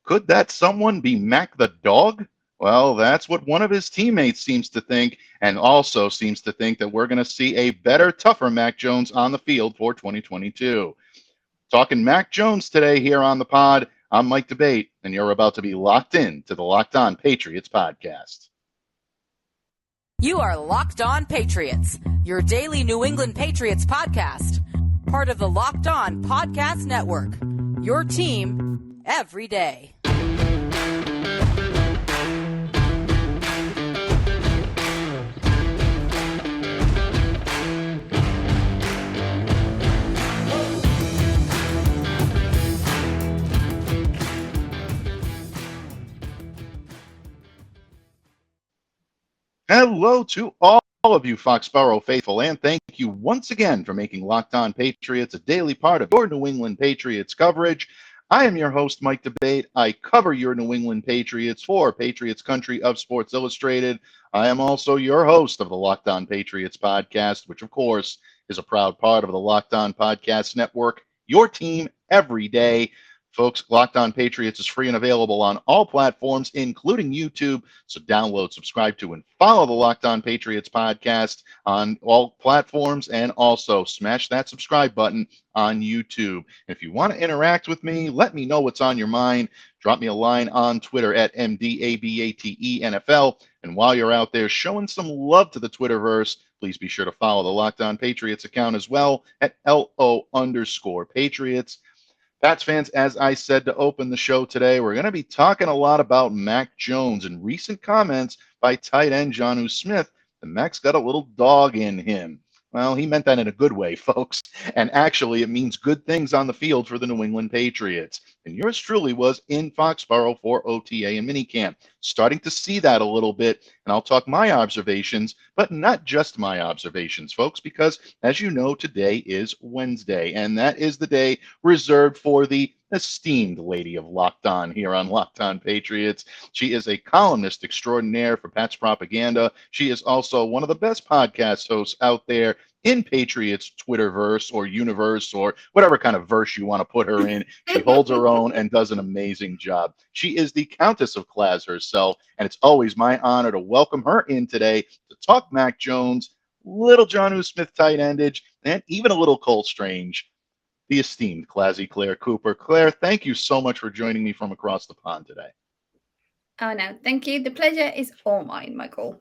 Could that someone be Mac the dog? Well, that's what one of his teammates seems to think, and also seems to think that we're going to see a better, tougher Mac Jones on the field for 2022. Talking Mac Jones today here on the pod. I'm Mike Debate, and you're about to be locked in to the Locked On Patriots podcast. You are Locked On Patriots, your daily New England Patriots podcast. Part of the Locked On Podcast Network, your team every day. Hello to all of you Foxborough faithful, and thank you once again for making Locked On Patriots a daily part of your New England Patriots coverage. I am your host, Mike Debate. I cover your New England Patriots for Patriots Country of Sports Illustrated. I am also your host of the Locked On Patriots podcast, which, of course, is a proud part of the Locked On Podcast Network, your team every day. Folks, Locked On Patriots is free and available on all platforms, including YouTube. So download, subscribe to, and follow the Locked On Patriots podcast on all platforms, and also smash that subscribe button on YouTube. If you want to interact with me, let me know what's on your mind. Drop me a line on Twitter at MDABATENFL. And while you're out there showing some love to the Twitterverse, please be sure to follow the Locked On Patriots account as well at LO_Patriots. Pats fans, as I said to open the show today, we're going to be talking a lot about Mac Jones and recent comments by tight end Jonnu Smith. The Mac's got a little dog in him. Well, he meant that in a good way, folks. And actually, it means good things on the field for the New England Patriots. And yours truly was in Foxborough for OTA and minicamp. Starting to see that a little bit, and I'll talk my observations, but not just my observations, folks, because as you know, today is Wednesday, and that is the day reserved for the esteemed lady of Locked On here on Locked On Patriots. She is a columnist extraordinaire for Pats Propaganda. She is also one of the best podcast hosts out there in Patriots Twitterverse or universe or whatever kind of verse you want to put her in. She holds her own and does an amazing job. She is the Countess of Clare herself, and it's always my honor to welcome her in today to talk Mac Jones, little Jonnu Smith tight endage, and even a little Cole Strange, the esteemed ClazzyClare Cooper. Claire, thank you so much for joining me from across the pond today. Oh, no, thank you. The pleasure is all mine, Michael.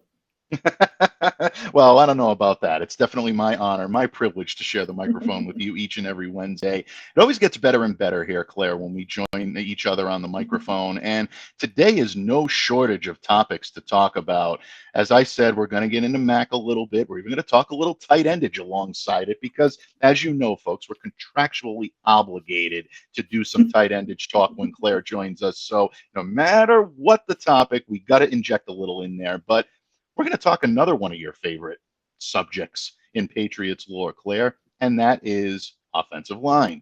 Well, I don't know about that. It's definitely my honor, my privilege to share the microphone with you each and every Wednesday. It always gets better and better here, Claire, when we join each other on the microphone. And today is no shortage of topics to talk about. As I said, we're going to get into Mac a little bit. We're even going to talk a little tight endage alongside it because, as you know, folks, we're contractually obligated to do some tight endage talk when Claire joins us. So no matter what the topic, we got to inject a little in there. But we're going to talk another one of your favorite subjects in Patriots lore, Claire, and that is offensive line.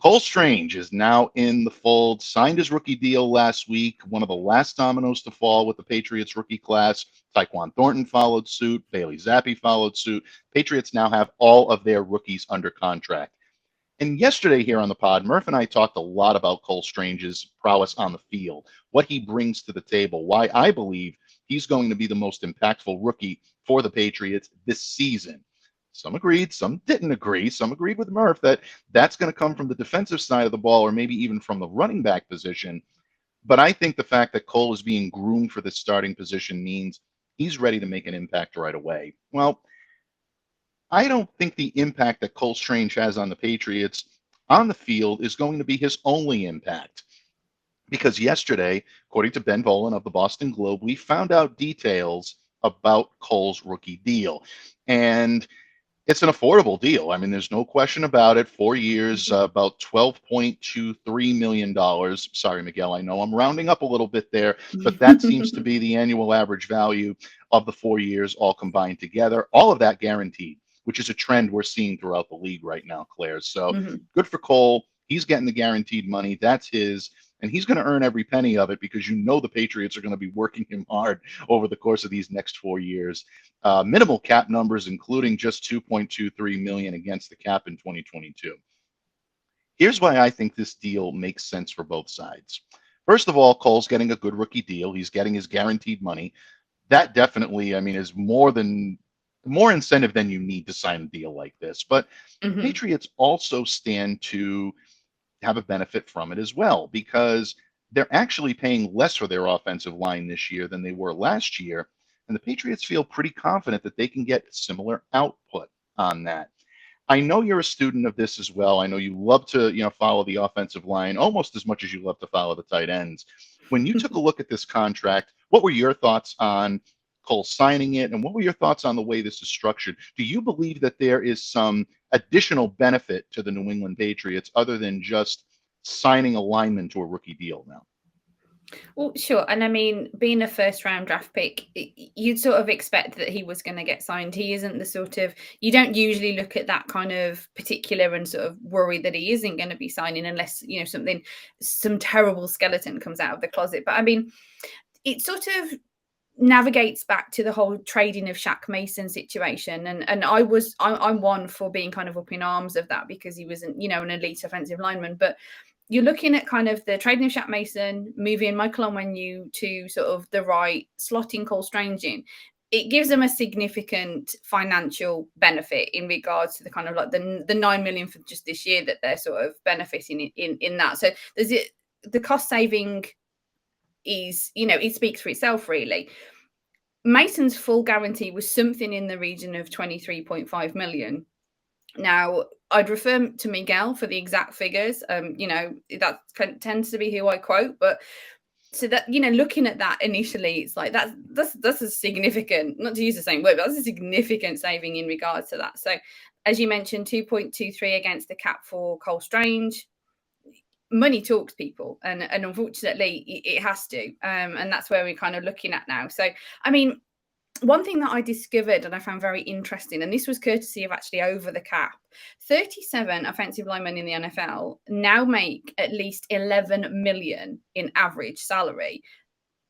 Cole Strange is now in the fold, signed his rookie deal last week, one of the last dominoes to fall with the Patriots rookie class. Tyquan Thornton followed suit. Bailey Zappi followed suit. Patriots now have all of their rookies under contract. And yesterday here on the pod, Murph and I talked a lot about Cole Strange's prowess on the field, what he brings to the table, why I believe he's going to be the most impactful rookie for the Patriots this season. Some agreed, some didn't agree. Some agreed with Murph that that's going to come from the defensive side of the ball or maybe even from the running back position. But I think the fact that Cole is being groomed for the starting position means he's ready to make an impact right away. Well, I don't think the impact that Cole Strange has on the Patriots on the field is going to be his only impact. Because yesterday, according to Ben Volen of the Boston Globe, we found out details about Cole's rookie deal. And it's an affordable deal. I mean, there's no question about it. 4 years, about $12.23 million. Sorry, Miguel, I know I'm rounding up a little bit there, but that seems to be the annual average value of the 4 years all combined together. All of that guaranteed, which is a trend we're seeing throughout the league right now, Claire. So good for Cole. He's getting the guaranteed money. That's his. And he's going to earn every penny of it because you know the Patriots are going to be working him hard over the course of these next 4 years. Minimal cap numbers, including just $2.23 million against the cap in 2022. Here's why I think this deal makes sense for both sides. First of all, Cole's getting a good rookie deal. He's getting his guaranteed money. That definitely, I mean, is more incentive than you need to sign a deal like this. But the Patriots also stand to have a benefit from it as well, because they're actually paying less for their offensive line this year than they were last year. And the Patriots feel pretty confident that they can get similar output on that. I know you're a student of this as well. I know you love to, follow the offensive line almost as much as you love to follow the tight ends. When you took a look at this contract, what were your thoughts on Cole signing it, and what were your thoughts on the way this is structured? Do you believe that there is some additional benefit to the New England Patriots other than just signing a lineman to a rookie deal now? Well, sure. And I mean, being a first round draft pick, you'd sort of expect that he was going to get signed. He isn't the sort of, you don't usually look at that kind of particular and sort of worry that he isn't going to be signing unless, some terrible skeleton comes out of the closet. But I mean, it sort of navigates back to the whole trading of Shaq Mason situation. And I'm one for being kind of up in arms of that because he wasn't, an elite offensive lineman. But you're looking at kind of the trading of Shaq Mason, moving Michael Onwenu to sort of the right, slotting Cole Strange in. It gives them a significant financial benefit in regards to the kind of like the $9 million for just this year that they're sort of benefiting in that. So the cost saving is, it speaks for itself really. Mason's full guarantee was something in the region of 23.5 million. Now, I'd refer to Miguel for the exact figures. That tends to be who I quote, but so that, looking at that initially, it's like that's a significant, not to use the same word, but that's a significant saving in regards to that. So as you mentioned, 2.23 against the cap for Cole Strange. Money talks, people, and unfortunately it has to. And that's where we're kind of looking at now. So, I mean, one thing that I discovered and I found very interesting, and this was courtesy of actually Over the Cap, 37 offensive linemen in the NFL now make at least 11 million in average salary.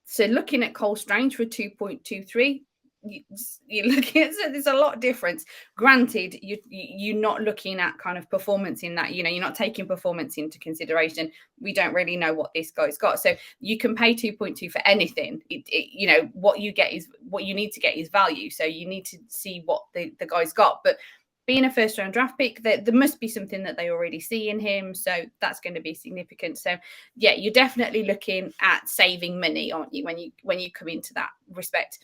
So looking at Cole Strange for 2.23, you're looking at, there's a lot of difference. Granted, you're not looking at kind of performance in that, you're not taking performance into consideration. We don't really know what this guy's got. So you can pay 2.2 for anything. What you get is what you need to get is value. So you need to see what the guy's got. But being a first round draft pick, there must be something that they already see in him. So that's going to be significant. So yeah, you're definitely looking at saving money, aren't you, when you come into that respect.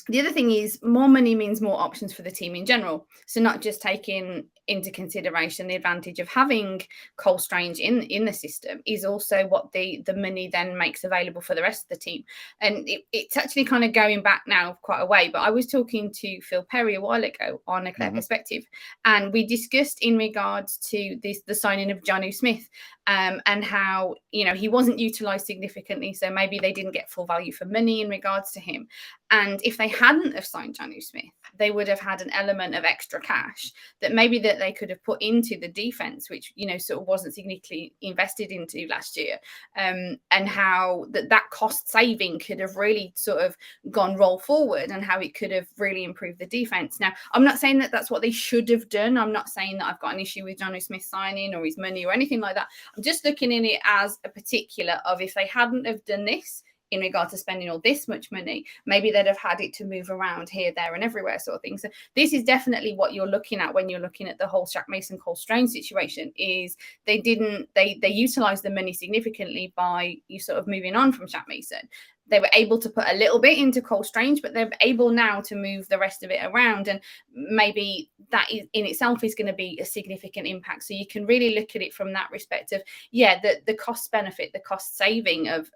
The other thing is more money means more options for the team in general. So not just taking into consideration the advantage of having Cole Strange in the system is also what the money then makes available for the rest of the team. And it's actually kind of going back now quite a way, but I was talking to Phil Perry a while ago on a Clare perspective, and we discussed in regards to the signing of Jonnu Smith and how, he wasn't utilised significantly. So maybe they didn't get full value for money in regards to him. And if they hadn't have signed Jonnu Smith, they would have had an element of extra cash that maybe that they could have put into the defense, which, sort of wasn't significantly invested into last year. And how that cost saving could have really sort of roll forward, and how it could have really improved the defense. Now, I'm not saying that that's what they should have done. I'm not saying that I've got an issue with Jonnu Smith signing or his money or anything like that. I'm just looking in it as a particular of, if they hadn't have done this, in regard to spending all this much money, maybe they'd have had it to move around here, there, and everywhere sort of thing. So this is definitely what you're looking at when you're looking at the whole Shaq Mason Cole Strange situation. Is they utilized the money significantly by you sort of moving on from Shaq Mason. They were able to put a little bit into Cole Strange, but they're able now to move the rest of it around. And maybe that in itself is going to be a significant impact. So you can really look at it from that respect of, the cost benefit, the cost saving of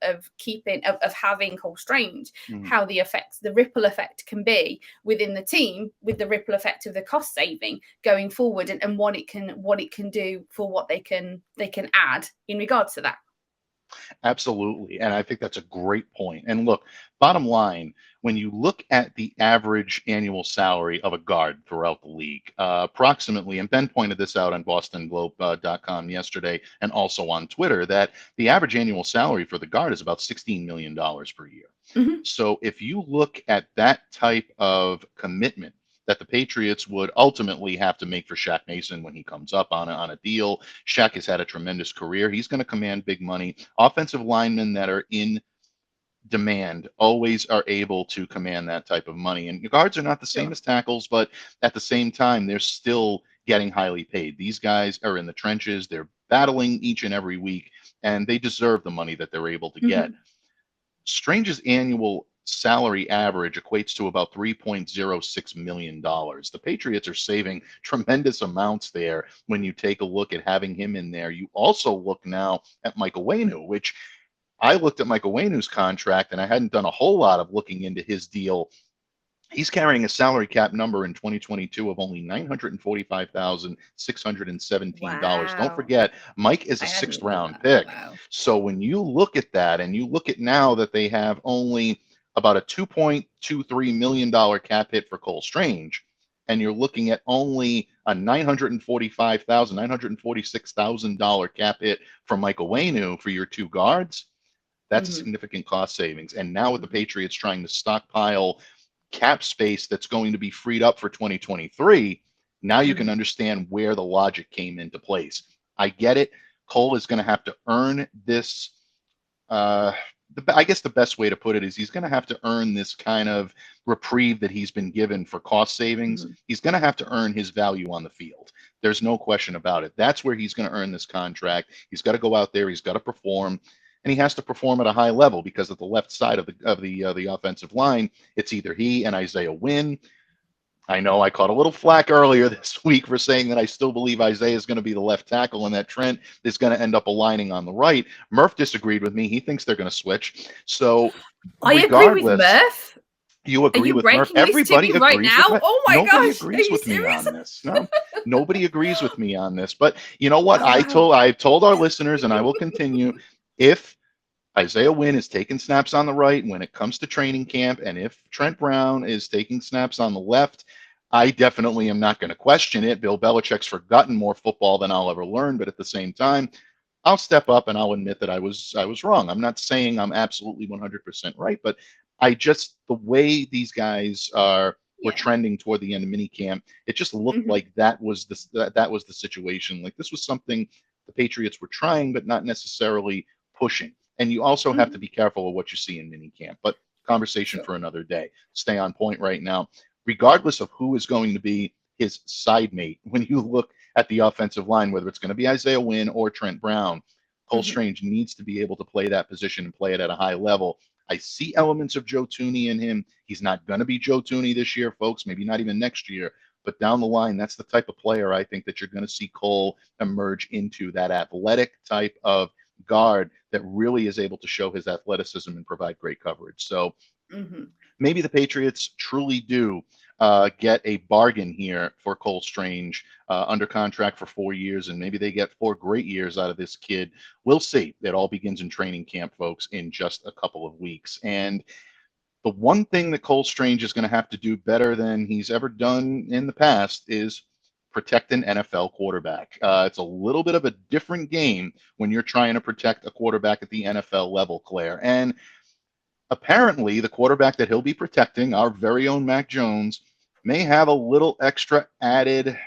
having Cole Strange, how the ripple effect can be within the team, with the ripple effect of the cost saving going forward, and what it can do for what they can add in regards to that. Absolutely. And I think that's a great point. And look, bottom line, when you look at the average annual salary of a guard throughout the league, approximately, and Ben pointed this out on bostonglobe.com yesterday and also on Twitter, that the average annual salary for the guard is about $16 million per year. So if you look at that type of commitment that the Patriots would ultimately have to make for Shaq Mason when he comes up on a deal. Shaq has had a tremendous career. He's going to command big money. Offensive linemen that are in demand always are able to command that type of money. And guards are not the same Sure. as tackles, but at the same time, they're still getting highly paid. These guys are in the trenches. They're battling each and every week, and they deserve the money that they're able to get. Mhm. Strange's annual salary average equates to about $3.06 million. The Patriots are saving tremendous amounts there when you take a look at having him in there. You also look now at Michael Waynu, which I looked at Michael Waynu's contract and I hadn't done a whole lot of looking into his deal. He's carrying a salary cap number in 2022 of only $945,617. Don't Wow. forget, Mike is a I hadn't sixth looked at round that. pick. Wow. So when you look at that and you look at now that they have only about a $2.23 million cap hit for Cole Strange, and you're looking at only a $946,000 cap hit for Michael Waynu for your two guards, that's a Mhm. significant cost savings. And now with the Mhm. Patriots trying to stockpile cap space that's going to be freed up for 2023, now you can Mhm. understand where the logic came into place. I get it. Cole is going to have to earn this. Uh, I guess the best way to put it is he's going to have to earn this kind of reprieve that he's been given for cost savings. Mhm. He's going to have to earn his value on the field. There's no question about it. That's where he's going to earn this contract. He's got to go out there. He's got to perform, and he has to perform at a high level because at the left side of the offensive line, it's either he and Isaiah Wynn. I know I caught a little flack earlier this week for saying that I still believe Isaiah is going to be the left tackle and that Trent is going to end up aligning on the right. Murph disagreed with me. He thinks they're going to switch. So I agree with regardless, Murph. you Are agree you with Murph. breaking this to Everybody me right agrees now? with me. Oh my Nobody gosh. Are agrees you with me serious? on this. No, nobody agrees with me on this. But you know what? Oh wow. I've told our listeners, and I will continue. If Isaiah Wynn is taking snaps on the right when it comes to training camp, and if Trent Brown is taking snaps on the left, I definitely am not going to question it. Bill Belichick's forgotten more football than I'll ever learn, but at the same time, I'll step up and I'll admit that I was wrong. I'm not saying I'm absolutely 100% right, but I just the way these guys were Yeah. trending toward the end of minicamp, it just looked Mhm. like that was the situation. Like this was something the Patriots were trying, but not necessarily pushing. And you also have to Mhm. be careful of what you see in minicamp. But conversation Sure. for another day. Stay on point right now. Regardless of who is going to be his side mate, when you look at the offensive line, whether it's going to be Isaiah Wynn or Trent Brown, Cole Mhm. Strange needs to be able to play that position and play it at a high level. I see elements of Joe Tooney in him. He's not going to be Joe Tooney this year, folks, maybe not even next year. But down the line, that's the type of player I think that you're going to see Cole emerge into, that athletic type of guard that really is able to show his athleticism and provide great coverage. So Mhm. maybe the Patriots truly do get a bargain here for Cole Strange under contract for 4 years, and maybe they get 4 great years out of this kid. We'll see. It all begins in training camp, folks, in just a couple of weeks. And the one thing that Cole Strange is going to have to do better than he's ever done in the past is protect an NFL quarterback. It's a little bit of a different game when you're trying to protect a quarterback at the NFL level, Claire. And apparently, the quarterback that he'll be protecting, our very own Mac Jones, may have a little extra added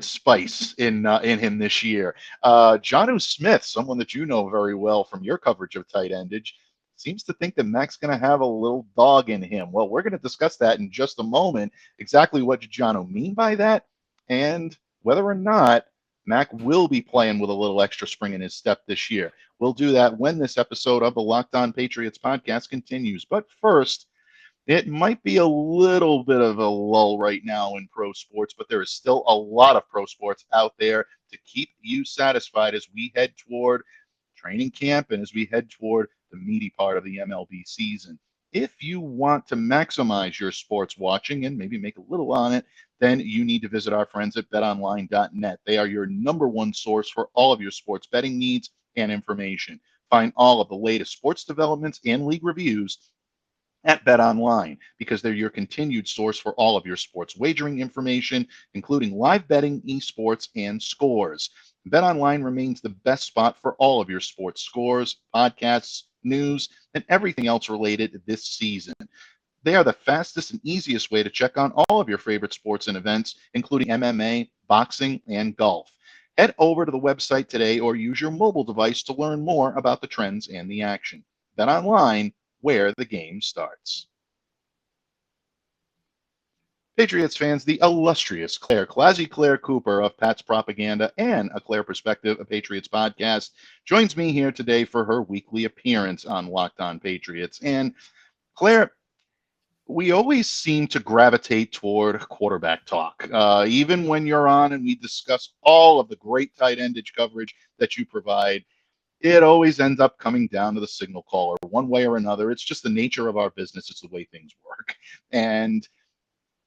spice in him this year. Jonnu Smith, someone that you know very well from your coverage of tight endage, seems to think that Mac's going to have a little dog in him. Well, we're going to discuss that in just a moment. Exactly what did Jonnu mean by that, and whether or not Mac will be playing with a little extra spring in his step this year. We'll do that when this episode of the Locked On Patriots podcast continues. But first, it might be a little bit of a lull right now in pro sports, but there is still a lot of pro sports out there to keep you satisfied as we head toward training camp and as we head toward the meaty part of the MLB season. If you want to maximize your sports watching and maybe make a little on it, then you need to visit our friends at betonline.net. They are your number one source for all of your sports betting needs and information. Find all of the latest sports developments and league reviews at BetOnline because they're your continued source for all of your sports wagering information, including live betting, esports, and scores. BetOnline remains the best spot for all of your sports scores, podcasts, news, and everything else related this season. They are the fastest and easiest way to check on all of your favorite sports and events, including MMA, boxing, and golf. Head over to the website today or use your mobile device to learn more about the trends and the action. BetOnline, where the game starts. Patriots fans, the illustrious Clare, ClazzyClare Cooper of Pat's Propaganda and A Clare Perspective, a Patriots podcast, joins me here today for her weekly appearance on Locked On Patriots. And Claire, we always seem to gravitate toward quarterback talk, even when you're on and we discuss all of the great tight endage coverage that you provide. It always ends up coming down to the signal caller one way or another. It's just the nature of our business. It's the way things work. And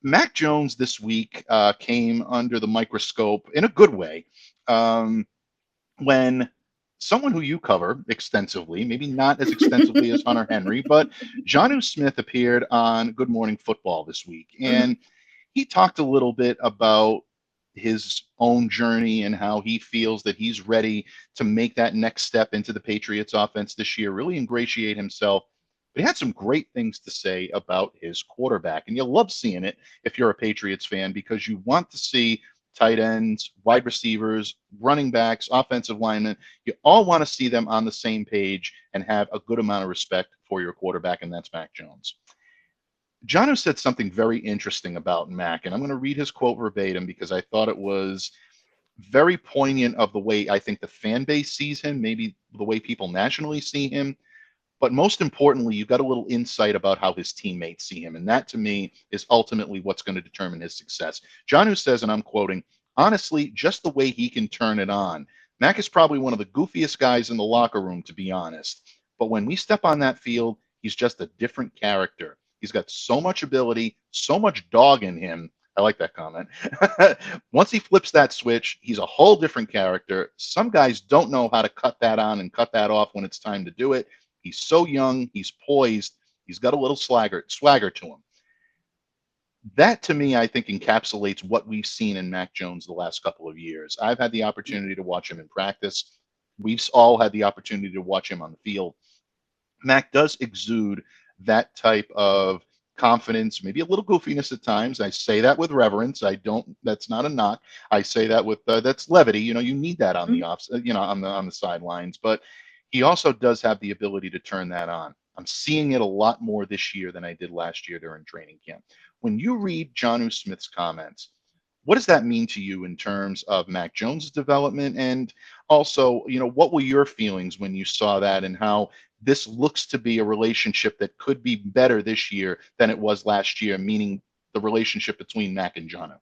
Mac Jones this week came under the microscope in a good way when someone who you cover extensively, maybe not as extensively as Hunter Henry, but Jonnu Smith appeared on Good Morning Football this week. And he talked a little bit about his own journey and how he feels that he's ready to make that next step into the Patriots offense this year, really ingratiate himself. But he had some great things to say about his quarterback. And you'll love seeing it if you're a Patriots fan, because you want to see tight ends, wide receivers, running backs, offensive linemen. You all want to see them on the same page and have a good amount of respect for your quarterback, and that's Mac Jones. Jonnu said something very interesting about Mac, and I'm going to read his quote verbatim because I thought it was very poignant of the way I think the fan base sees him, maybe the way people nationally see him. But most importantly, you got a little insight about how his teammates see him. And that, to me, is ultimately what's going to determine his success. Jonnu says, and I'm quoting, honestly, just the way he can turn it on. Mac is probably one of the goofiest guys in the locker room, to be honest. But when we step on that field, he's just a different character. He's got so much ability, so much dog in him. I like that comment. Once he flips that switch, he's a whole different character. Some guys don't know how to cut that on and cut that off when it's time to do it. He's so young. He's poised. He's got a little swagger to him. That, to me, I think encapsulates what we've seen in Mac Jones the last couple of years. I've had the opportunity to watch him in practice. We've all had the opportunity to watch him on the field. Mac does exude that type of confidence, maybe a little goofiness at times. I say that with reverence. That's not a knock. I say that with, that's levity. You need that on the off, on the sidelines, but he also does have the ability to turn that on. I'm seeing it a lot more this year than I did last year during training camp. When you read Jonnu Smith's comments, what does that mean to you in terms of Mac Jones' development? And also, what were your feelings when you saw that and how this looks to be a relationship that could be better this year than it was last year, meaning the relationship between Mac and Jonnu?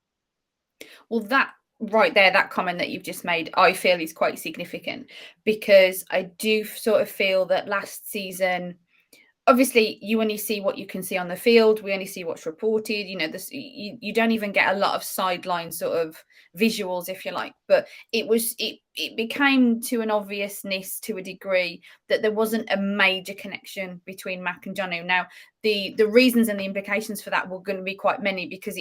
Well, that right there, that comment that you've just made, I feel is quite significant, because I do sort of feel that last season, obviously you only see what you can see on the field. We only see what's reported. You don't even get a lot of sideline sort of visuals, if you like. But it became to an obviousness to a degree that there wasn't a major connection between Mac and Jonnu. Now, the reasons and the implications for that were going to be quite many, because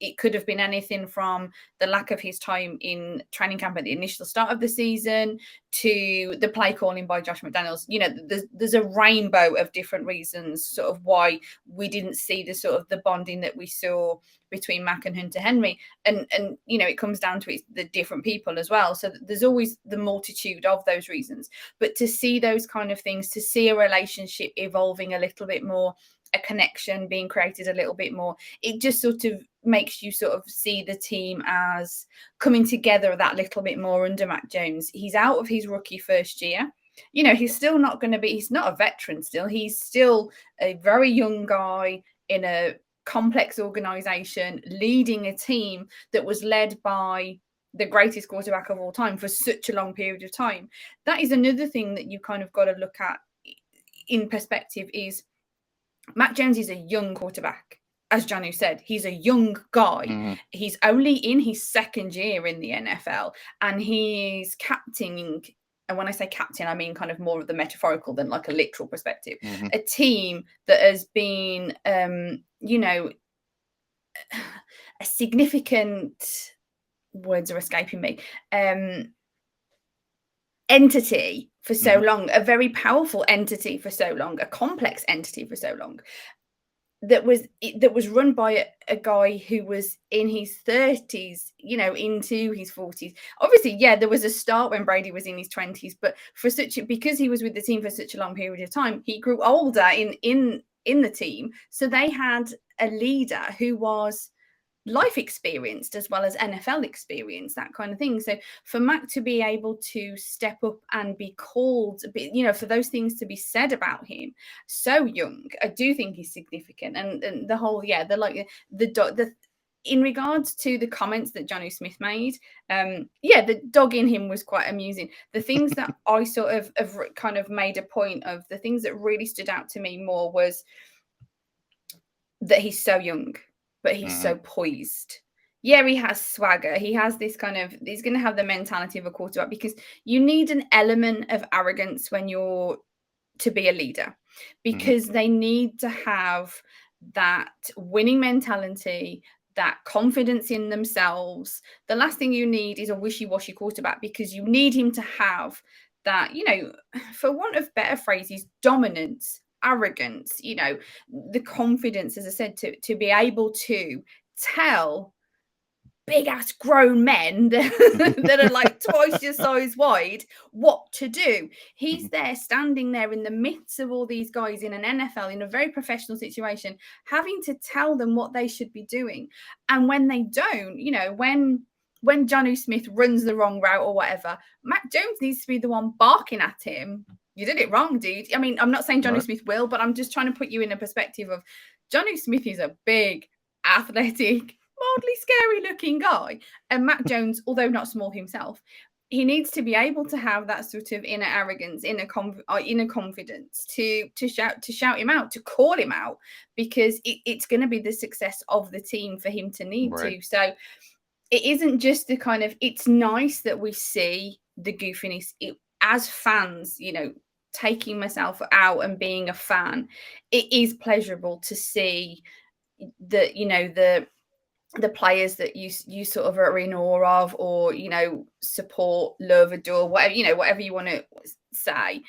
it could have been anything from the lack of his time in training camp at the initial start of the season to the play calling by Josh McDaniels. There's a rainbow of different reasons sort of why we didn't see the sort of the bonding that we saw between Mac and Hunter Henry. And it comes down to the different people as well. So there's always the multitude of those reasons. But to see those kind of things, to see a relationship evolving a little bit more, a connection being created a little bit more, it just sort of makes you sort of see the team as coming together that little bit more under Mac Jones. He's out of his rookie first year. He's still not going to be, he's not a veteran still. He's still a very young guy in a complex organization, leading a team that was led by the greatest quarterback of all time for such a long period of time. That is another thing that you kind of got to look at in perspective is Mac Jones is a young quarterback. As Jonnu said, he's a young guy. Mm-hmm. He's only in his second year in the NFL, and he's captaining. And when I say captain, I mean kind of more of the metaphorical than like a literal perspective. Mm-hmm. A team that has been, a significant, words are escaping me, entity for so long, a very powerful entity for so long, a complex entity for so long. that was run by a guy who was in his 30s, into his 40s. Obviously, yeah, there was a start when Brady was in his 20s, but because he was with the team for such a long period of time, he grew older in the team. So they had a leader who was life experienced as well as NFL experience, that kind of thing. So for Mac to be able to step up and be called, for those things to be said about him so young, I do think is significant. And the whole, the in regards to the comments that Jonnu Smith made, the dog in him was quite amusing. The things that I sort of kind of made a point of, the things that really stood out to me more was that he's so young, but he's so poised. Yeah, he has swagger. He has this he's going to have the mentality of a quarterback, because you need an element of arrogance when you're to be a leader, because they need to have that winning mentality, that confidence in themselves. The last thing you need is a wishy-washy quarterback, because you need him to have that, for want of better phrases, dominance, arrogance, the confidence, as I said, to be able to tell big ass grown men that are like twice your size wide what to do. He's there, standing there in the midst of all these guys in an NFL, in a very professional situation, having to tell them what they should be doing. And when they don't, when Jonnu Smith runs the wrong route or whatever, Mac Jones needs to be the one barking at him. You did it wrong, dude. I mean, I'm not saying Jonnu Smith will, but I'm just trying to put you in a perspective of Jonnu Smith is a big, athletic, mildly scary looking guy. And Mac Jones, although not small himself, he needs to be able to have that sort of inner arrogance, inner confidence to shout him out, to call him out, because it's going to be the success of the team for him to need to. So it isn't just the kind of, it's nice that we see the goofiness as fans, taking myself out and being a fan. It is pleasurable to see the players that you sort of are in awe of, or support, love, adore, whatever you want to say,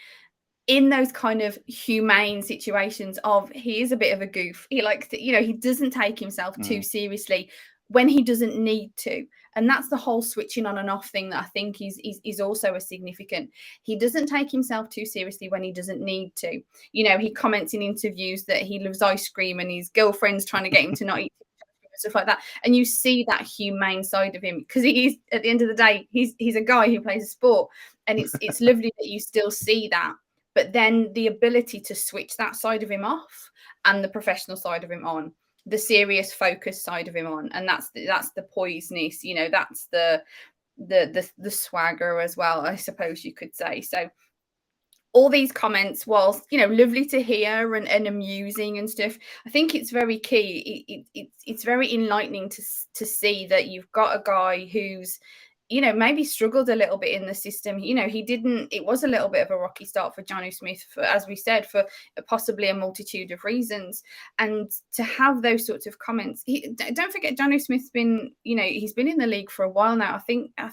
in those kind of humane situations of, he is a bit of a goof. He likes to, he doesn't take himself too seriously when he doesn't need to. And that's the whole switching on and off thing that I think is also a significant. He doesn't take himself too seriously when he doesn't need to. He comments in interviews that he loves ice cream and his girlfriend's trying to get him to not eat stuff like that. And you see that humane side of him, because he is, at the end of the day, he's a guy who plays a sport, and it's lovely that you still see that. But then the ability to switch that side of him off and the professional side of him on, the serious focus side of him on, and that's the poiseness, that's the swagger as well, I suppose you could say. So all these comments, whilst lovely to hear and amusing and stuff, I think it's very key. It's very enlightening to see that you've got a guy who's maybe struggled a little bit in the system. It was a little bit of a rocky start for Jonnu Smith, as we said, for possibly a multitude of reasons. And to have those sorts of comments, don't forget, Jonnu Smith's been, he's been in the league for a while now. I think, I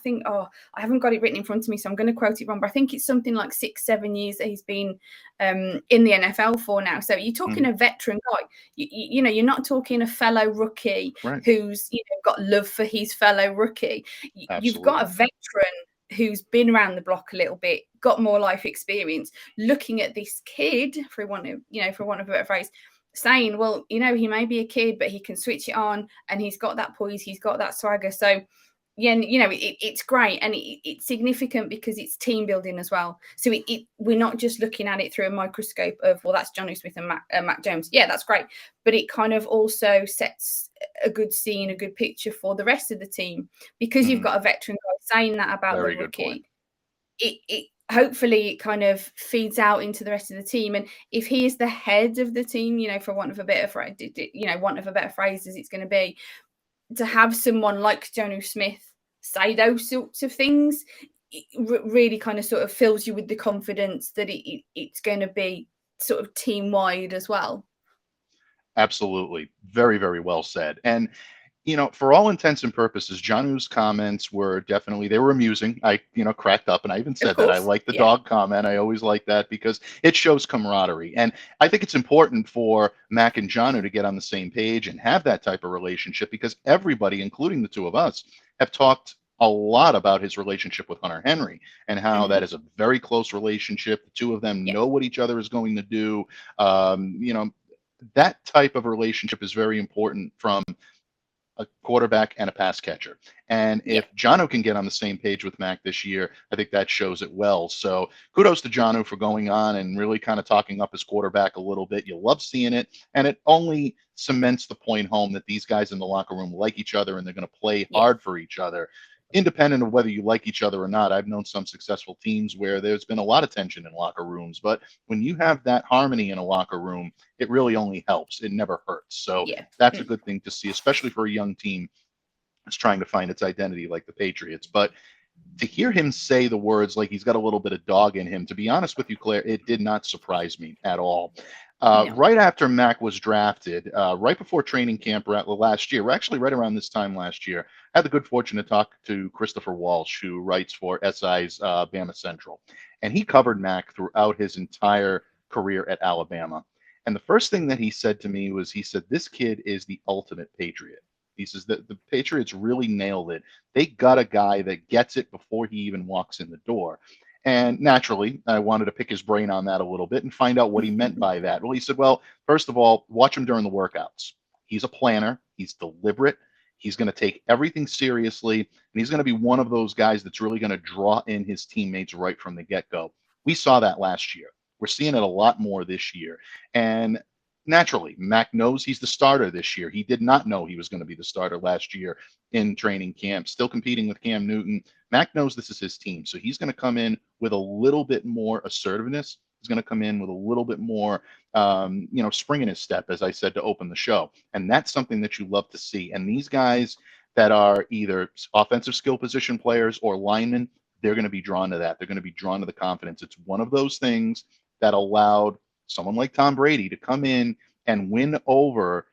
haven't got it written in front of me, so I'm going to quote it wrong, but I think it's something like 6-7 years that he's been in the NFL for now. So you're talking a veteran guy. You're not talking a fellow rookie who's got love for his fellow rookie. You've got a veteran who's been around the block a little bit, got more life experience, looking at this kid, for want of a better phrase, saying, well, he may be a kid, but he can switch it on, and he's got that poise, he's got that swagger. So yeah, it's great, and it's significant because it's team building as well. So we're not just looking at it through a microscope of, well, that's Jonnu Smith and Mac Jones. Yeah, that's great, but it kind of also sets a good scene, a good picture for the rest of the team, because you've got a veteran guy saying that about the rookie. It hopefully it kind of feeds out into the rest of the team, and if he is the head of the team, for want of a better phrase, as it's going to be, to have someone like Jonnu Smith say those sorts of things, it really kind of sort of fills you with the confidence that it's going to be sort of team wide as well. Absolutely. Very, very well said. And For all intents and purposes, Jonnu's comments were they were amusing. I, cracked up, and I even Of said that I course. like the Yeah. dog comment. I always like that because it shows camaraderie. And I think it's important for Mac and Jonnu to get on the same page and have that type of relationship because everybody, including the two of us, have talked a lot about his relationship with Hunter Henry and how that is a very close relationship. The two of them Yeah. know what each other is going to do. That type of relationship is very important from a quarterback and a pass catcher. And if Jonnu can get on the same page with Mac this year, I think that shows it well. So kudos to Jonnu for going on and really kind of talking up his quarterback a little bit. You love seeing it. And it only cements the point home that these guys in the locker room like each other and they're going to play hard for each other. Independent of whether you like each other or not, I've known some successful teams where there's been a lot of tension in locker rooms. But when you have that harmony in a locker room, it really only helps. It never hurts. So that's a good thing to see, especially for a young team that's trying to find its identity like the Patriots. But to hear him say the words like he's got a little bit of dog in him, to be honest with you, Claire, it did not surprise me at all. Right after Mac was drafted, right before training camp last year, actually right around this time last year, I had the good fortune to talk to Christopher Walsh, who writes for SI's Bama Central. And he covered Mac throughout his entire career at Alabama. And the first thing that he said to me was, he said, this kid is the ultimate Patriot. He says that the Patriots really nailed it. They got a guy that gets it before he even walks in the door. And naturally, I wanted to pick his brain on that a little bit and find out what he meant by that. Well, he said, well, first of all, watch him during the workouts. He's a planner. He's deliberate. He's going to take everything seriously. And he's going to be one of those guys that's really going to draw in his teammates right from the get-go. We saw that last year. We're seeing it a lot more this year. And naturally, Mac knows he's the starter this year. He did not know he was going to be the starter last year in training camp, still competing with Cam Newton. Mac knows this is his team, so he's going to come in with a little bit more assertiveness. He's going to come in with a little bit more, spring in his step, as I said to open the show. And that's something that you love to see. And these guys that are either offensive skill position players or linemen, they're going to be drawn to that. They're going to be drawn to the confidence. It's one of those things that allowed someone like Tom Brady to come in and win over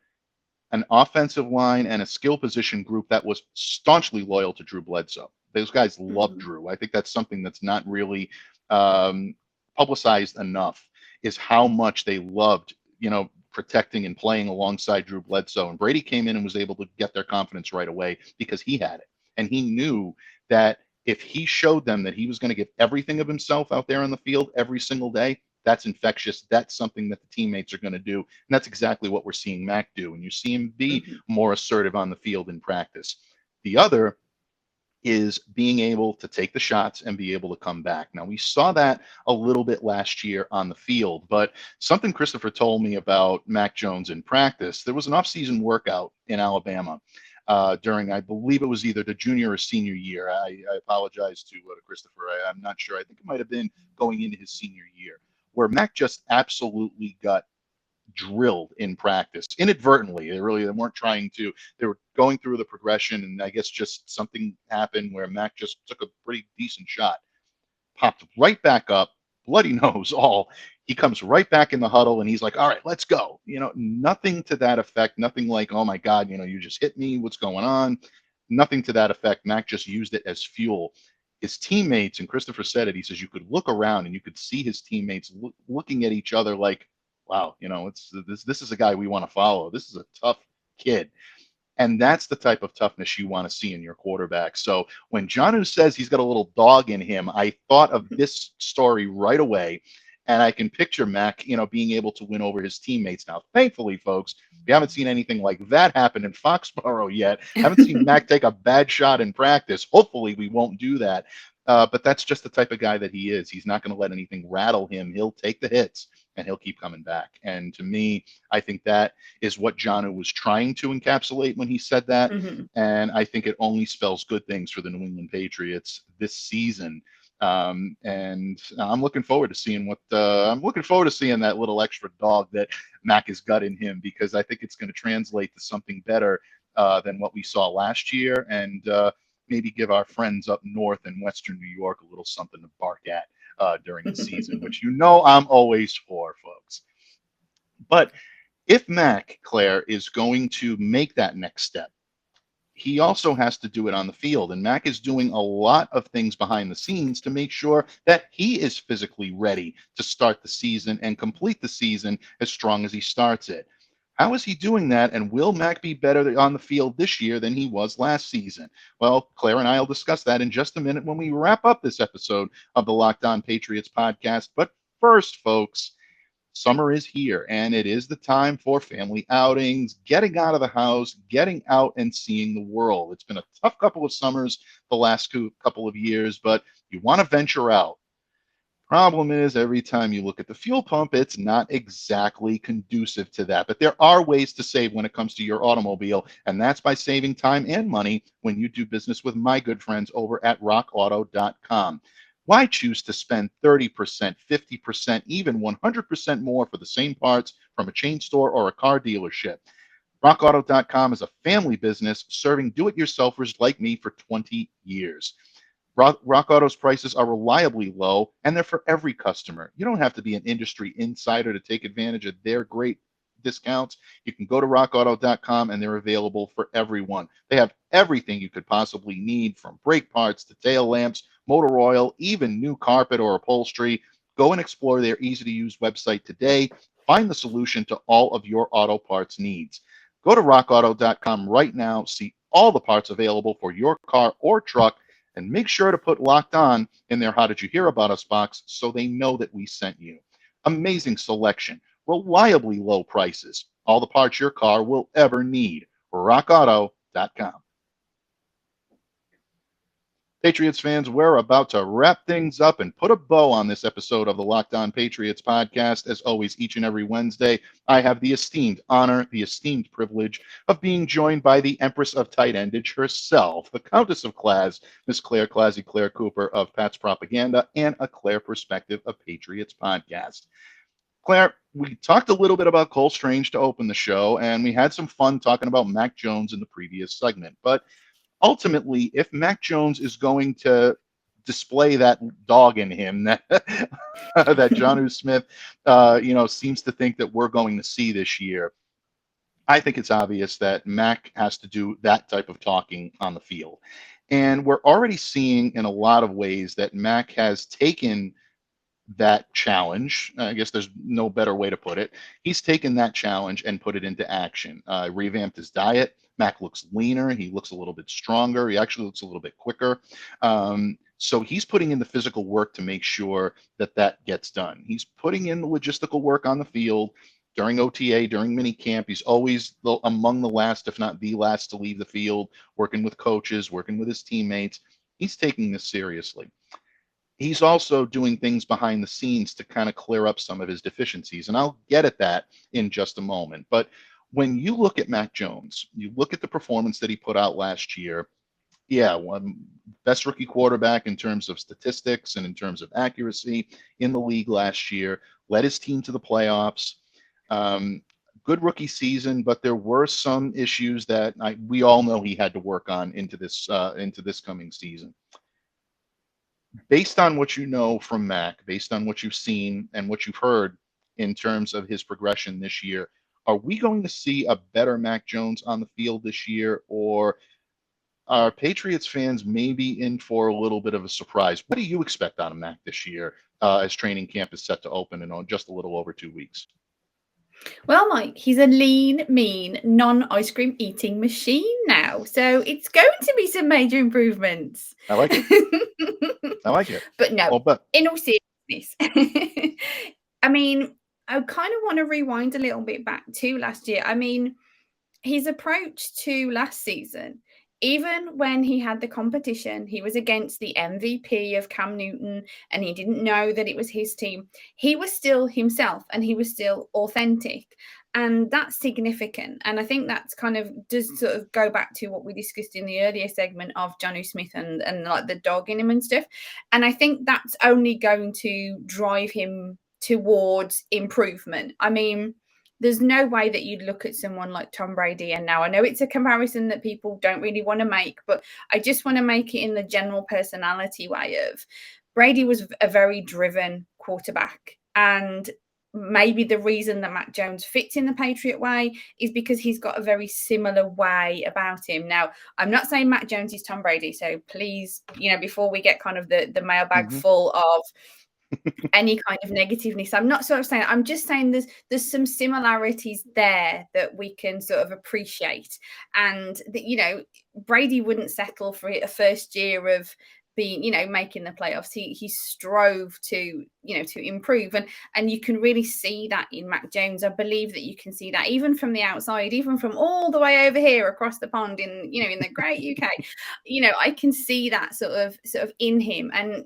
an offensive line and a skill position group that was staunchly loyal to Drew Bledsoe. Those guys love Drew. I think that's something that's not really publicized enough, is how much they loved, protecting and playing alongside Drew Bledsoe. And Brady came in and was able to get their confidence right away because he had it. And he knew that if he showed them that he was going to give everything of himself out there on the field every single day, that's infectious. That's something that the teammates are going to do. And that's exactly what we're seeing Mac do. And you see him be more assertive on the field in practice. The other is being able to take the shots and be able to come back. Now, we saw that a little bit last year on the field, but something Christopher told me about Mac Jones in practice, there was an off-season workout in Alabama during, I believe it was either the junior or senior year. I apologize to Christopher. I'm not sure. I think it might have been going into his senior year, where Mac just absolutely got drilled in practice inadvertently. They weren't trying to. They were going through the progression, and I guess just something happened where Mac just took a pretty decent shot, popped right back up, bloody nose all. He comes right back in the huddle, and he's like, all right, let's go. Nothing to that effect. Nothing like, oh my God, you just hit me. What's going on? Nothing to that effect. Mac just used it as fuel. His teammates, and Christopher said it, he says you could look around and you could see his teammates looking at each other like, wow, this is a guy we want to follow. This is a tough kid. And that's the type of toughness you want to see in your quarterback. So when Jonnu says he's got a little dog in him, I thought of this story right away. And I can picture Mac, being able to win over his teammates. Now, thankfully, folks, we haven't seen anything like that happen in Foxborough yet. Haven't seen Mac take a bad shot in practice. Hopefully, we won't do that. But that's just the type of guy that he is. He's not going to let anything rattle him. He'll take the hits and he'll keep coming back. And to me, I think that is what Jonnu was trying to encapsulate when he said that. And I think it only spells good things for the New England Patriots this season. And I'm looking forward to seeing that little extra dog that Mac has got in him, because I think it's going to translate to something better than what we saw last year, and maybe give our friends up north in Western New York a little something to bark at during the season, which I'm always for, folks. But if Mac, Claire, is going to make that next step he also has to do it on the field. And Mac is doing a lot of things behind the scenes to make sure that he is physically ready to start the season and complete the season as strong as he starts it. How is he doing that? And will Mac be better on the field this year than he was last season? Well, Claire and I will discuss that in just a minute when we wrap up this episode of the Locked On Patriots podcast. But first, folks, summer is here, and it is the time for family outings, getting out of the house, getting out and seeing the world. It's been a tough couple of summers the last couple of years, but you want to venture out. Problem is, every time you look at the fuel pump, it's not exactly conducive to that. But there are ways to save when it comes to your automobile, and that's by saving time and money when you do business with my good friends over at rockauto.com. Why choose to spend 30%, 50%, even 100% more for the same parts from a chain store or a car dealership? RockAuto.com is a family business serving do-it-yourselfers like me for 20 years. Rock Auto's prices are reliably low, and they're for every customer. You don't have to be an industry insider to take advantage of their great discounts. You can go to rockauto.com, and they're available for everyone. They have everything you could possibly need, from brake parts to tail lamps, motor oil, even new carpet or upholstery. Go and explore their easy-to-use website today. Find the solution to all of your auto parts needs. Go to rockauto.com right now, see all the parts available for your car or truck, and make sure to put Locked On in their How Did You Hear About Us box so they know that we sent you. Amazing selection, reliably low prices, all the parts your car will ever need. RockAuto.com. Patriots fans, we're about to wrap things up and put a bow on this episode of the Locked On Patriots podcast. As always, each and every Wednesday, I have the esteemed honor, the esteemed privilege of being joined by the Empress of Tight Endage herself, the Countess of Claz, Miss Clare ClazzyClare Cooper of Pat's Propaganda and A Clare Perspective of Patriots podcast. Claire, we talked a little bit about Cole Strange to open the show, and we had some fun talking about Mac Jones in the previous segment, but ultimately, if Mac Jones is going to display that dog in him that that Jonnu Smith, seems to think that we're going to see this year, I think it's obvious that Mac has to do that type of talking on the field. And we're already seeing in a lot of ways that Mac has taken that challenge. I guess there's no better way to put it. He's taken that challenge and put it into action. Revamped his diet. Mac looks leaner. He looks a little bit stronger. He actually looks a little bit quicker. So he's putting in the physical work to make sure that that gets done. He's putting in the logistical work on the field during OTA, during mini camp. He's always among the last, if not the last, to leave the field, working with coaches, working with his teammates. He's taking this seriously. He's also doing things behind the scenes to kind of clear up some of his deficiencies. And I'll get at that in just a moment. But when you look at Mac Jones, you look at the performance that he put out last year, one best rookie quarterback in terms of statistics and in terms of accuracy in the league last year, led his team to the playoffs. Good rookie season, but there were some issues that we all know he had to work on into this coming season. Based on what you know from Mac, based on what you've seen and what you've heard in terms of his progression this year, are we going to see a better Mac Jones on the field this year, or are Patriots fans maybe in for a little bit of a surprise? What do you expect out of Mac this year as training camp is set to open in just a little over 2 weeks? Well, Mike, he's a lean, mean, non-ice cream eating machine now. So it's going to be some major improvements. I like it. I like it. But no, in all seriousness, I mean, I kind of want to rewind a little bit back to last year. I mean, his approach to last season, even when he had the competition, he was against the MVP of Cam Newton and he didn't know that it was his team. He was still himself and he was still authentic. And that's significant. And I think that's kind of does sort of go back to what we discussed in the earlier segment of Jonnu Smith and like the dog in him and stuff. And I think that's only going to drive him towards improvement. I mean, there's no way that you'd look at someone like Tom Brady. And now I know it's a comparison that people don't really want to make, but I just want to make it in the general personality way of Brady was a very driven quarterback. And maybe the reason that Mac Jones fits in the Patriot way is because he's got a very similar way about him. Now, I'm not saying Mac Jones is Tom Brady, so please, before we get kind of the mailbag full of any kind of negativeness, I'm not sort of saying, I'm just saying there's some similarities there that we can sort of appreciate. And that, Brady wouldn't settle for a first year of being, making the playoffs. He strove to improve, and you can really see that in Mac Jones. I believe that you can see that even from the outside, even from all the way over here across the pond in the great UK. I can see that sort of in him, and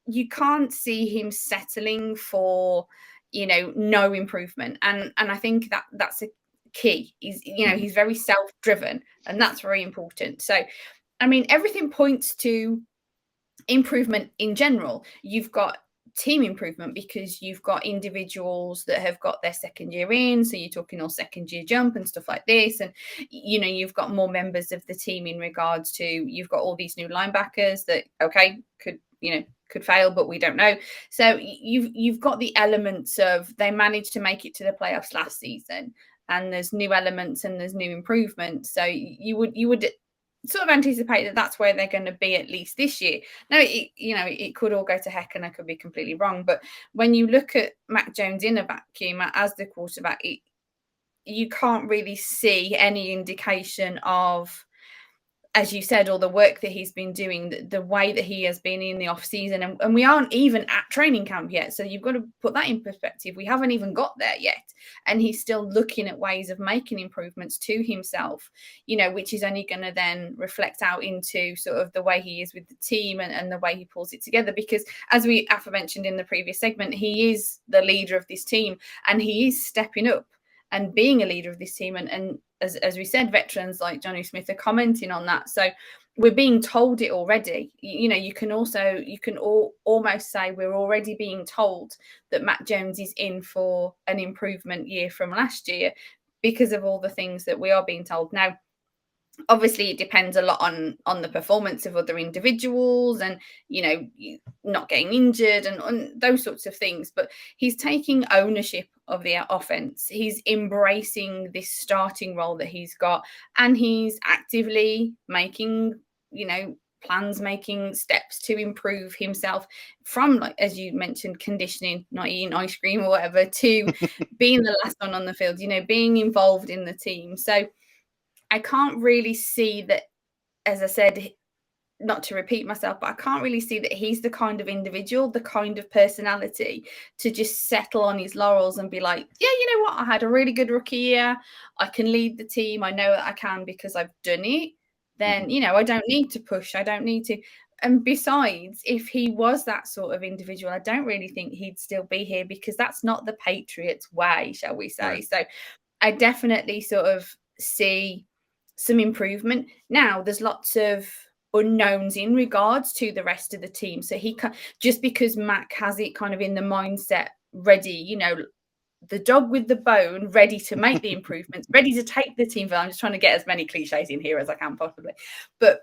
you can't see him settling for no improvement, and I think that's a key. He's very self-driven, and that's very important. So I mean, everything points to improvement in general. You've got team improvement because you've got individuals that have got their second year in, so you're talking all second year jump and stuff like this, and you've got more members of the team in regards to, you've got all these new linebackers that could fail, but we don't know. So you've got the elements of, they managed to make it to the playoffs last season, and there's new elements and there's new improvements. So you would sort of anticipate that that's where they're going to be at least this year. Now, it could all go to heck, and I could be completely wrong. But when you look at Mac Jones in a vacuum as the quarterback, you can't really see any indication of, as you said, all the work that he's been doing, the way that he has been in the off season, and we aren't even at training camp yet. So you've got to put that in perspective. We haven't even got there yet, and he's still looking at ways of making improvements to himself, which is only going to then reflect out into sort of the way he is with the team and the way he pulls it together. Because as we mentioned in the previous segment, he is the leader of this team, and he is stepping up and being a leader of this team. And as we said, veterans like Jonnu Smith are commenting on that. So we're being told it already. You can almost say we're already being told that Mac Jones is in for an improvement year from last year because of all the things that we are being told. Now, obviously, it depends a lot on the performance of other individuals and, not getting injured and those sorts of things. But he's taking ownership of the offense. He's embracing this starting role that he's got, and he's actively making, plans, making steps to improve himself from, like, as you mentioned, conditioning, not eating ice cream or whatever, to being the last one on the field, being involved in the team. So I can't really see that, as I said, not to repeat myself, but I can't really see that he's the kind of individual, the kind of personality to just settle on his laurels and be like, yeah, you know what? I had a really good rookie year. I can lead the team. I know that I can because I've done it. Then, I don't need to push. I don't need to. And besides, if he was that sort of individual, I don't really think he'd still be here, because that's not the Patriots way, shall we say. Right. So I definitely sort of see some improvement. Now, there's lots of unknowns in regards to the rest of the team. So he can, just because Mac has it kind of in the mindset ready, the dog with the bone, ready to make the improvements, ready to take the team. I'm just trying to get as many cliches in here as I can possibly. But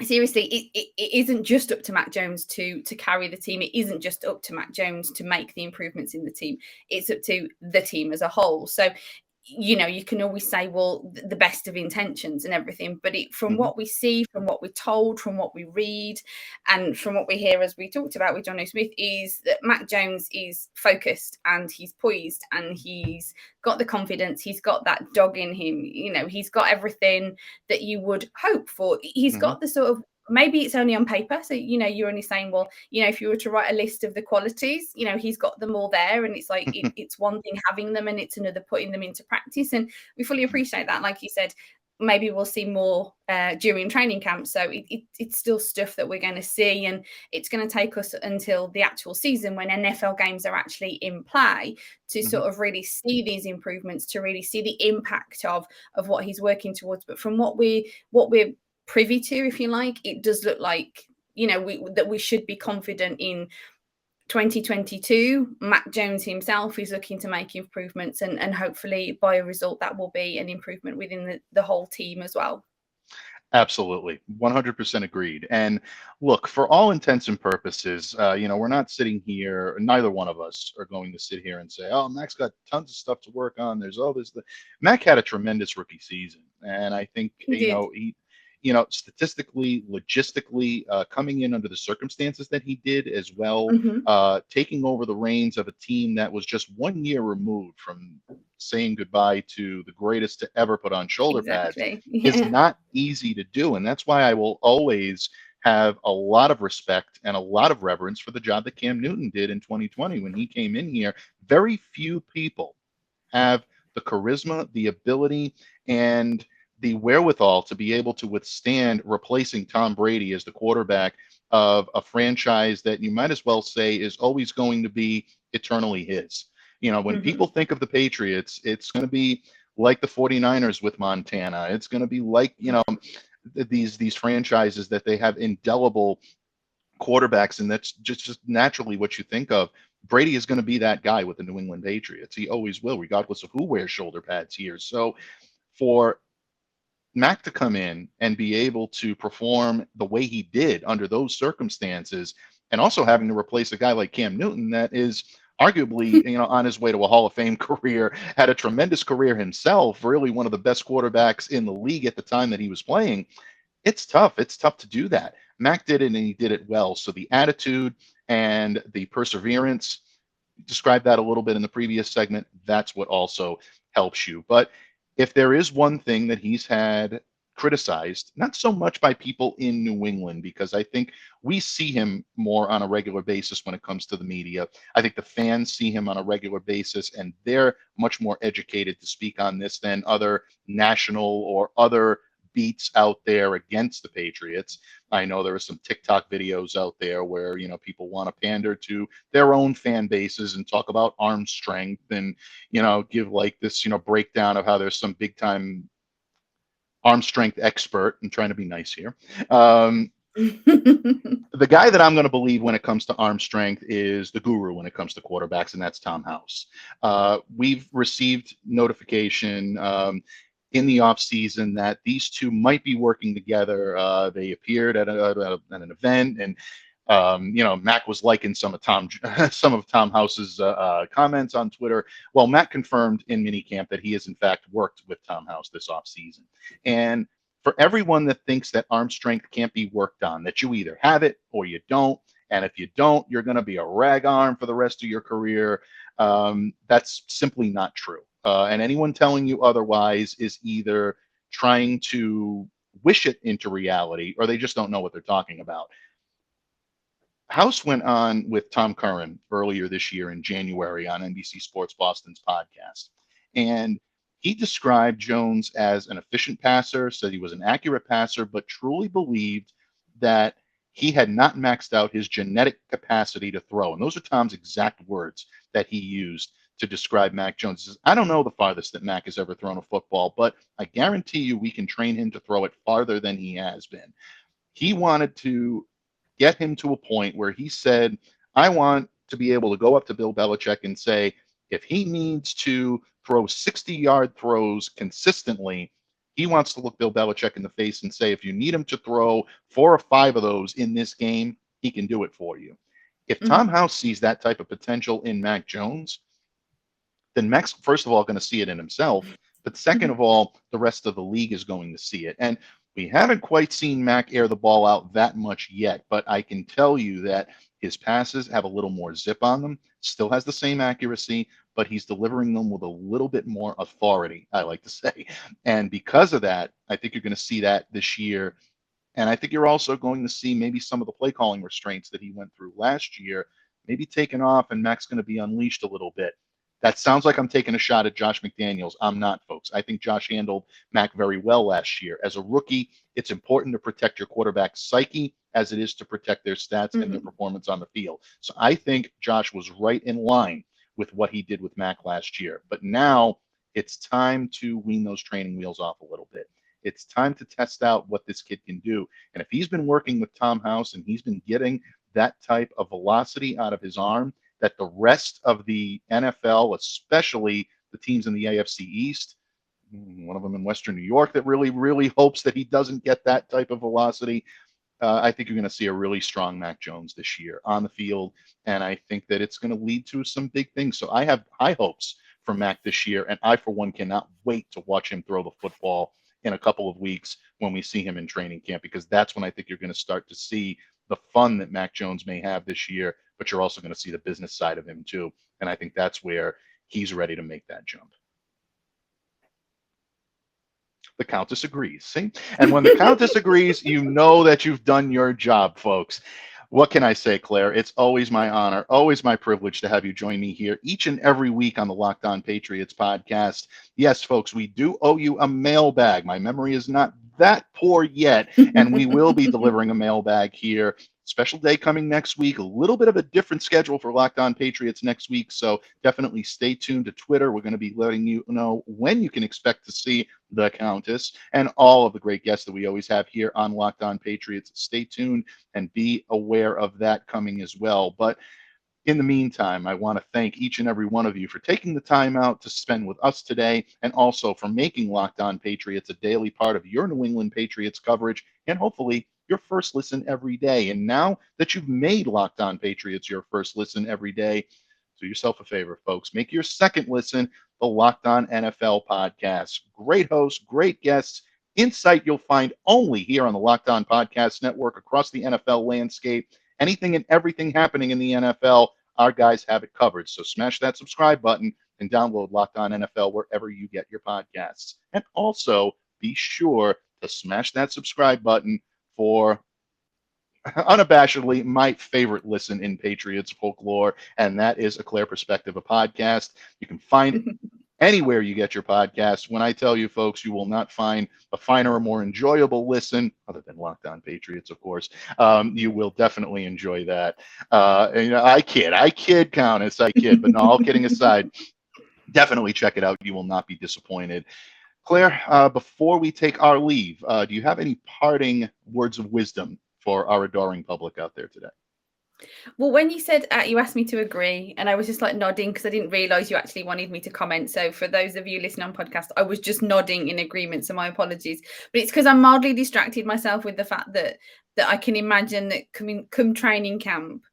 seriously, it isn't just up to Mac Jones to carry the team. It isn't just up to Mac Jones to make the improvements in the team. It's up to the team as a whole. So, you can always say, well, the best of intentions and everything, but from what we see, from what we're told, from what we read, and from what we hear, as we talked about with Jonnu Smith, is that Mac Jones is focused and he's poised and he's got the confidence. He's got that dog in him. He's got everything that you would hope for. He's got the sort of, maybe it's only on paper. So, you're only saying, well, if you were to write a list of the qualities, he's got them all there. And it's like, it's one thing having them and it's another putting them into practice. And we fully appreciate that. Like you said, maybe we'll see more during training camp. So it's still stuff that we're going to see. And it's going to take us until the actual season, when NFL games are actually in play, to sort of really see these improvements, to really see the impact of what he's working towards. But from what we're privy to, if you like, it does look like, that we should be confident in 2022. Mac Jones himself is looking to make improvements, and hopefully by a result that will be an improvement within the whole team as well. Absolutely, 100% agreed. And look, for all intents and purposes, we're not sitting here. Neither one of us are going to sit here and say, "Oh, Mac's got tons of stuff to work on." There's all this. Mac had a tremendous rookie season, and I think He did. statistically, logistically, coming in under the circumstances that he did as well, Hmm. taking over the reins of a team that was just 1 year removed from saying goodbye to the greatest to ever put on shoulder pads Exactly. is Yeah. not easy to do. And that's why I will always have a lot of respect and a lot of reverence for the job that Cam Newton did in 2020 when he came in here. Very few people have the charisma, the ability, and the wherewithal to be able to withstand replacing Tom Brady as the quarterback of a franchise that you might as well say is always going to be eternally his. When Hmm. people think of the Patriots, it's going to be like the 49ers with Montana. It's going to be like, these franchises that they have indelible quarterbacks, and that's just naturally what you think of. Brady is going to be that guy with the New England Patriots. He always will, regardless of who wears shoulder pads here. So for Mac to come in and be able to perform the way he did under those circumstances, and also having to replace a guy like Cam Newton that is arguably, on his way to a Hall of Fame career, had a tremendous career himself, really one of the best quarterbacks in the league at the time that he was playing. It's tough. It's tough to do that. Mac did it and he did it well. So the attitude and the perseverance, described that a little bit in the previous segment, that's what also helps you. But if there is one thing that he's had criticized, not so much by people in New England, because I think we see him more on a regular basis when it comes to the media. I think the fans see him on a regular basis, and they're much more educated to speak on this than other national or other beats out there against the Patriots. I know there are some TikTok videos out there where, people want to pander to their own fan bases and talk about arm strength and, give like this, breakdown of how there's some big time arm strength expert. I'm trying to be nice here. Um, the guy that I'm going to believe when it comes to arm strength is the guru when it comes to quarterbacks, and that's Tom House. We've received notification in the offseason that these two might be working together. They appeared at an event, and Mac was liking some of some of Tom House's comments on Twitter. Well, Mac confirmed in minicamp that he has in fact worked with Tom House this offseason, and for everyone that thinks that arm strength can't be worked on, that you either have it or you don't. And if you don't, you're going to be a rag arm for the rest of your career. That's simply not true. And anyone telling you otherwise is either trying to wish it into reality or they just don't know what they're talking about. House went on with Tom Curran earlier this year in January on NBC Sports Boston's podcast. And he described Jones as an efficient passer, said he was an accurate passer, but truly believed that he had not maxed out his genetic capacity to throw. And those are Tom's exact words that he used to describe Mac Jones. He says, I don't know the farthest that Mac has ever thrown a football, but I guarantee you we can train him to throw it farther than he has been. He wanted to get him to a point where he said, I want to be able to go up to Bill Belichick and say, if he needs to throw 60-yard throws consistently, he wants to look Bill Belichick in the face and say, if you need him to throw 4 or 5 of those in this game, he can do it for you. If Tom Hmm. House sees that type of potential in Mac Jones, then Mac's, first of all, going to see it in himself. But second of all, the rest of the league is going to see it. And we haven't quite seen Mac air the ball out that much yet, but I can tell you that his passes have a little more zip on them, still has the same accuracy, but he's delivering them with a little bit more authority, I like to say. And because of that, I think you're going to see that this year. And I think you're also going to see maybe some of the play calling restraints that he went through last year, maybe taken off, and Mac's going to be unleashed a little bit. That sounds like I'm taking a shot at Josh McDaniels. I'm not, folks. I think Josh handled Mac very well last year. As a rookie, it's important to protect your quarterback's psyche as it is to protect their stats and their Hmm. performance on the field. So I think Josh was right in line with what he did with Mac last year. But now it's time to wean those training wheels off a little bit. It's time to test out what this kid can do. And if he's been working with Tom House and he's been getting that type of velocity out of his arm, that the rest of the NFL, especially the teams in the AFC East, one of them in Western New York that really, really hopes that he doesn't get that type of velocity. I think you're going to see a really strong Mac Jones this year on the field, and I think that it's going to lead to some big things. So I have high hopes for Mac this year, and I, for one, cannot wait to watch him throw the football in a couple of weeks when we see him in training camp, because that's when I think you're going to start to see the fun that Mac Jones may have this year, but you're also going to see the business side of him too, and I think that's where he's ready to make that jump. The Countess agrees. See? And when the Countess agrees, you know that you've done your job, folks. What can I say, Claire? It's always my honor, always my privilege to have you join me here each and every week on the Locked On Patriots podcast. Yes, folks, we do owe you a mailbag. My memory is not that poor yet, and we will be delivering a mailbag here. Special day coming next week, a little bit of a different schedule for Locked On Patriots next week, so definitely stay tuned to Twitter. We're going to be letting you know when you can expect to see the Countess and all of the great guests that we always have here on Locked On Patriots. Stay tuned and be aware of that coming as well. But in the meantime, I want to thank each and every one of you for taking the time out to spend with us today, and also for making Locked On Patriots a daily part of your New England Patriots coverage, and hopefully your first listen every day. And now that you've made Locked On Patriots your first listen every day, do yourself a favor, folks. Make your second listen the Locked On NFL podcast. Great hosts, great guests, insight you'll find only here on the Locked On Podcast Network across the NFL landscape. Anything and everything happening in the NFL, our guys have it covered. So smash that subscribe button and download Locked On NFL wherever you get your podcasts. And also be sure to smash that subscribe button for unabashedly my favorite listen in Patriots folklore, and that is A Clare Perspective, a podcast. You can find anywhere you get your podcasts. When I tell you, folks, you will not find a finer or more enjoyable listen, other than Locked On Patriots, of course. You will definitely enjoy that. I kid, Countess, I kid. But no, all kidding aside, definitely check it out. You will not be disappointed. Claire, before we take our leave, do you have any parting words of wisdom for our adoring public out there today? Well, when you said you asked me to agree, and I was just like nodding because I didn't realize you actually wanted me to comment. So for those of you listening on podcast, I was just nodding in agreement. So my apologies, but it's because I'm mildly distracted myself with the fact that I can imagine that come training camp,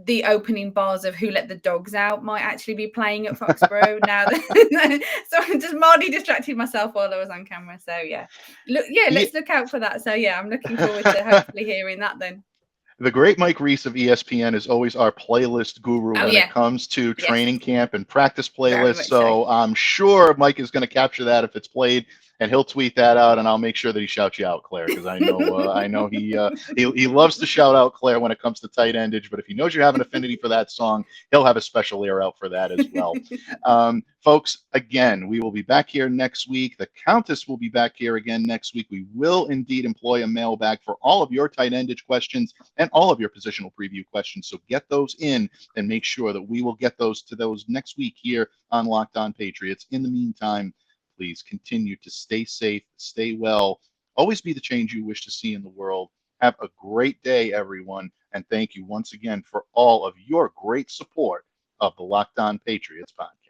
the opening bars of "Who Let the Dogs Out" might actually be playing at Foxborough now. So I just mildly distracted myself while I was on camera. So let's look out for that. So I'm looking forward to hopefully hearing that then. The great Mike Reese of ESPN is always our playlist guru when it comes to training camp and practice playlists. So I'm sure Mike is going to capture that if it's played, and he'll tweet that out, and I'll make sure that he shouts you out, Claire, because I know he loves to shout out Claire when it comes to tight endage. But if he knows you have an affinity for that song, he'll have a special ear out for that as well. Folks, again, we will be back here next week. The Countess will be back here again next week. We will indeed employ a mailbag for all of your tight endage questions and all of your positional preview questions. So get those in and make sure that we will get those to those next week here on Locked On Patriots. In the meantime, please continue to stay safe, stay well, always be the change you wish to see in the world. Have a great day, everyone, and thank you once again for all of your great support of the Locked On Patriots podcast.